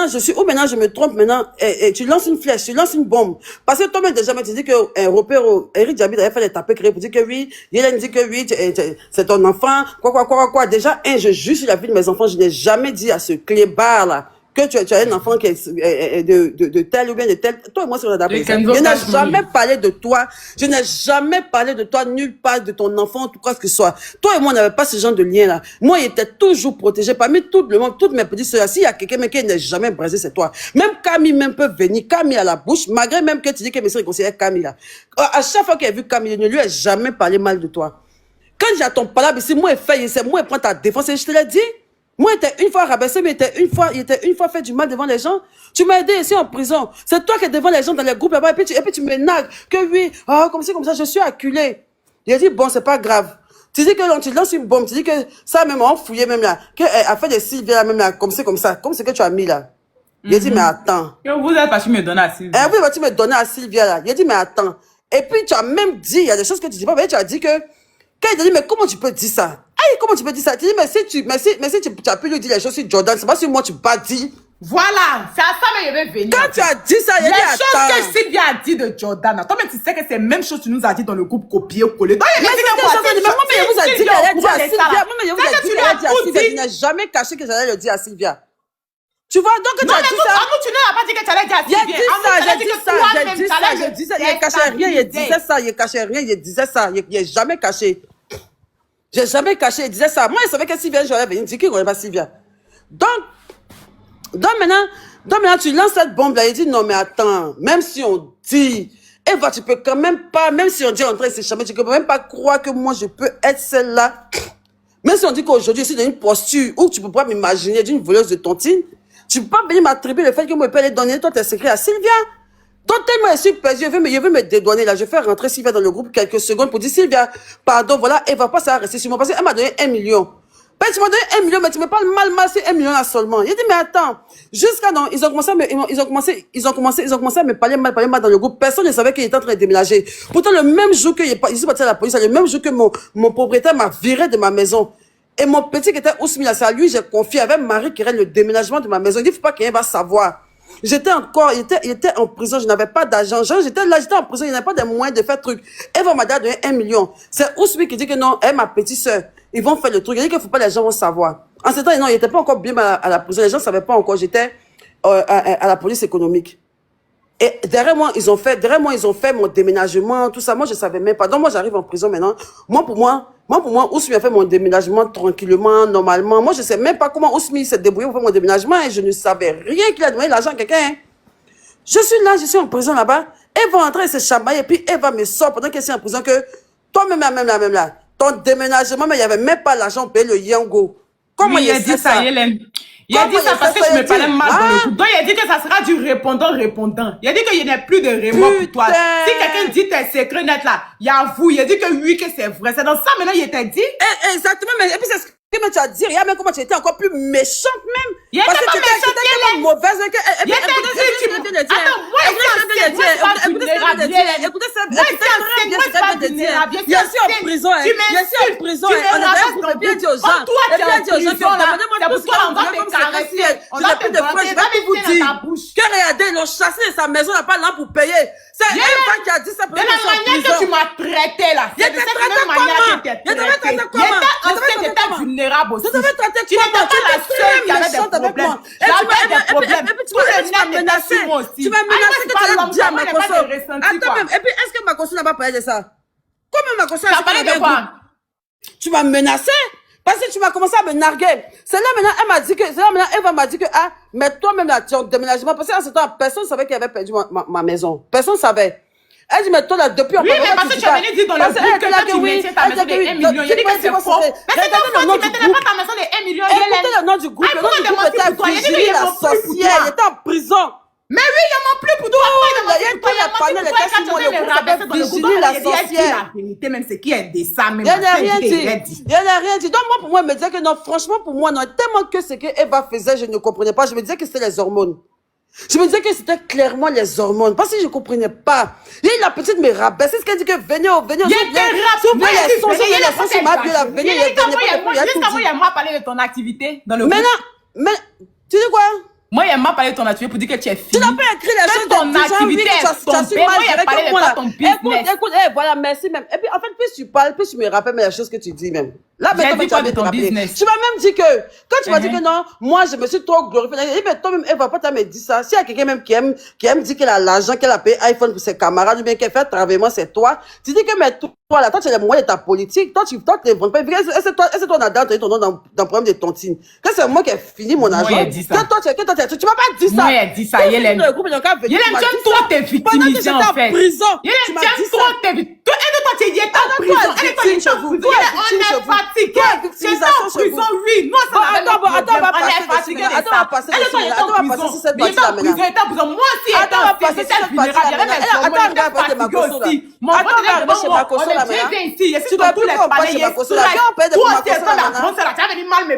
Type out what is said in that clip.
maintenant je suis, ou maintenant je me trompe maintenant, et tu lances une flèche, tu lances une bombe. Parce que toi-même déjà, tu dis que Robert, Eric Djabi avait fait les tapés créés pour dire que oui, Yélène dit que oui, c'est ton enfant, quoi. Déjà, je juge sur la vie de mes enfants, je n'ai jamais dit à ce clébard là, que tu as un enfant qui est de tel ou bien de tel. Toi et moi, c'est on a d'abord. Je n'ai jamais parlé de toi. Je n'ai jamais parlé de toi, nulle part de ton enfant, tout quoi que ce soit. Toi et moi, on n'avait pas ce genre de lien-là. Moi, il était toujours protégé parmi tout le monde, toutes mes petites sœurs. S'il y a quelqu'un qui n'est jamais brisé, c'est toi. Même Camille même peut venir, Camille à la bouche, malgré même que tu dis que mes sœurs conseilleraient Camille là. À chaque fois qu'elle a vu Camille, ne lui a jamais parlé mal de toi. Quand j'attends pas là, c'est moi qui fais, c'est moi qui prends ta défense, et je te l'ai dit. Moi, il était une fois rabaissé, mais il était une fois fait du mal devant les gens. Tu m'as aidé ici en prison. C'est toi qui es devant les gens dans les groupes là-bas, et puis tu me nagues que oui, comme ça, je suis acculé. Il a dit, bon, c'est pas grave. Tu dis que tu lances une bombe, tu dis que ça même, on fouillait même là, qu'elle a fait des Sylvia là, même là, comme ça, comme ce que tu as mis là. Il a dit, mais attends. Vous êtes pas, tu me donnes à Sylvia. Oui, tu me donner à Sylvia là. Il a dit, mais attends. Et puis, tu as même dit, il y a des choses que tu dis pas, mais tu as dit que, quand il t'a dit, mais comment tu peux dire ça? Comment tu peux dire ça? Tu dis, mais si tu as pu lui dire les choses sur Jordan, c'est pas sur moi tu pas dit. Voilà, c'est à ça que je vais venir. Quand tu as dit ça, il y a les choses que Sylvia a dit de Jordan, toi-même tu sais que c'est la même chose que tu nous as dit dans le groupe copier-coller. Donc, il y a vous a dit qu'elle allait dire à Sylvia. Moi, vous a dit qu'elle allait dire à Sylvia. Je n'ai jamais caché que j'allais le dire à Sylvia. Tu vois, donc tu as dit ça. Non, tu n'as pas dit que tu allais dire à Sylvia. J'ai dit ça. Il cachait rien, il disait ça. Il cachait rien, il disait ça. Il n'est jamais caché. J'ai jamais caché, il disait ça. Moi, je savais que Sylvia, j'aurais venu dire qu'il ne connaît pas Sylvia. Donc maintenant, tu lances cette bombe-là, il dit, non, mais attends, même si on dit, Eva, tu peux quand même pas, même si on dit entrer c'est jamais, tu peux même pas croire que moi, je peux être celle-là. Même si on dit qu'aujourd'hui, je suis dans une posture où tu peux pas m'imaginer d'une voleuse de tontine, tu peux pas venir m'attribuer le fait que moi, je peux aller donner toi tes secrets à Sylvia. Donc, tellement je suis perdu, je veux me dédouaner là. Je vais rentrer Sylvia dans le groupe quelques secondes pour dire, Sylvia, pardon, voilà, elle va pas s'arrêter sur moi parce qu'elle m'a donné 1 million. Ben, tu m'as donné 1 million, mais tu me parles mal, c'est 1 million là seulement. Il dit, mais attends, jusqu'à non, ils ont commencé à me parler mal dans le groupe. Personne ne savait qu'il était en train de déménager. Pourtant, le même jour que je suis parti à la police, le même jour que mon propriétaire m'a viré de ma maison. Et mon petit qui était Ousmi là, c'est à lui, j'ai confié avec Marie qui règle le déménagement de ma maison. Il dit, faut pas qu'il va savoir. J'étais encore, il était en prison, je n'avais pas d'argent. J'étais en prison, il n'y avait pas de moyens de faire truc. Eva m'a donné 1 million. C'est Ousmi qui dit que non, elle, ma petite soeur, ils vont faire le truc. Il dit qu'il ne faut pas les gens vont savoir. En ce temps, non, il n'était pas encore bien à la prison. Les gens ne savaient pas encore. J'étais à la police économique. Et derrière moi, ils ont fait mon déménagement, tout ça. Moi, je ne savais même pas. Donc, moi, j'arrive en prison maintenant. Moi, pour moi, Ousmi a fait mon déménagement tranquillement, normalement. Moi, je ne sais même pas comment Ousmi s'est débrouillé pour faire mon déménagement et je ne savais rien qu'il a donné l'argent à quelqu'un. Hein. Je suis là, je suis en prison là-bas. Elle va entrer et se chamailler et puis elle va me sortir pendant qu'elle est en prison que toi-même, même là, ton déménagement, mais il n'y avait même pas l'argent pour payer le Yango. Comment il a dit ça, Hélène? Il a dit ça parce que je me parlais mal dans le groupe. Donc, il a dit que ça sera du répondant. Il a dit qu'il n'y a plus de remords pour toi. Si quelqu'un dit tes secrets net là, il avoue. Il a dit que oui, que c'est vrai. C'est dans ça maintenant, il t'a dit. Exactement, mais et puis c'est ce que tu as dit. Regarde même comment tu étais encore plus méchante même. Il était pas méchante, tellement mauvaise. Il était dit, attends, moi, écoutez ça, je suis en prison, on a bien dit aux gens, c'est pour toi, on va te caresser, on va te demander dans ta bouche. Regardez, ils l'ont chassé de sa maison, on n'a pas là pour payer. C'est elle qui a dit ça. De la manière que tu m'as traité là. Il était traité comment? Il était vulnérable aussi. Tu devais traiter tu n'étais pas la seule qui avait des problèmes. J'avais des problèmes. Tu m'as menacé. Tu m'as menacé que tu allais dire à Makosso. Attends même. Et puis, est-ce que Makosso n'a pas parlé de ça? Comment Makosso a parlé de quoi? Tu m'as menacé? Parce que tu m'as commencé à me narguer. C'est là maintenant, Eva m'a dit que, mais toi-même là, tu as un déménagement. Parce qu'en ce temps, personne ne savait qu'il avait perdu ma maison. Personne ne savait. Elle dit, mais toi là, depuis oui, mais parce que tu as venu dire dans le groupe que tu mettais ta maison de 1 million. Il a dit que c'est faux. Mais c'est ton frère qui mettait pas ta maison de 1 million. Écoutez le nom du groupe. Le nom du groupe était Virginie la sorcière. Il était en prison. Mais oui, il y a mon plus pour toi. Il Virginie la sorcière. La vérité, même c'est qui est de ça, même. Il n'y a rien dit. Il n'y a rien dit. Donc, moi, pour moi, je me disais que non, franchement, pour moi, non, tellement que ce que Eva faisait, je ne comprenais pas. Je me disais que c'était les hormones. Je me disais que c'était clairement les hormones. Parce que je ne comprenais pas. Et la petite me rabaissait. C'est ce qu'elle dit que venez. Il était Jusqu'à moi, il m'a parlé de ton activité dans le groupe. Mais tu dis quoi? Moi, il m'a parlé parler de ton activité pour dire que tu es fini. Tu n'as pas écrit les choses de ton activité. Écoute, voilà, merci même. Et puis, en fait, plus tu parles, plus tu me rappelles les choses que tu dis même. Là, maintenant, tu as ton business. Tu m'as même dit que, quand tu m'as dit que non, moi, je me suis trop glorifiée. Mais toi-même, Eva, pas me dit ça. S'il y a quelqu'un même qui aime dire qu'elle a l'argent, qu'elle a payé iPhone pour ses camarades, ou bien qu'elle fait travaillement, c'est toi. Tu dis que, mais toi, là, toi, tu as les moyens de ta politique. Toi, tu ne vends pas. Est-ce que toi, on a donné ton nom dans le problème de tontine? Que c'est moi qui ai fini mon argent. Tu m'as pas dit ça. Moi, elle dit ça. Yélène, tu aimes trop te victimiser, en fait. Yélène, tu aimes trop te victimiser. Toi, tu es en prison. On est fatigué. C'est en prison, oui. Nous, on est fatigué. Attends, on va passer sur cette partie-là maintenant. Moi aussi, attends, c'est cette vulnérable. Mon frère, on est bien ici. Je suis dans tous les palais. Toi, tu es dans la grosse, tu as venu mal me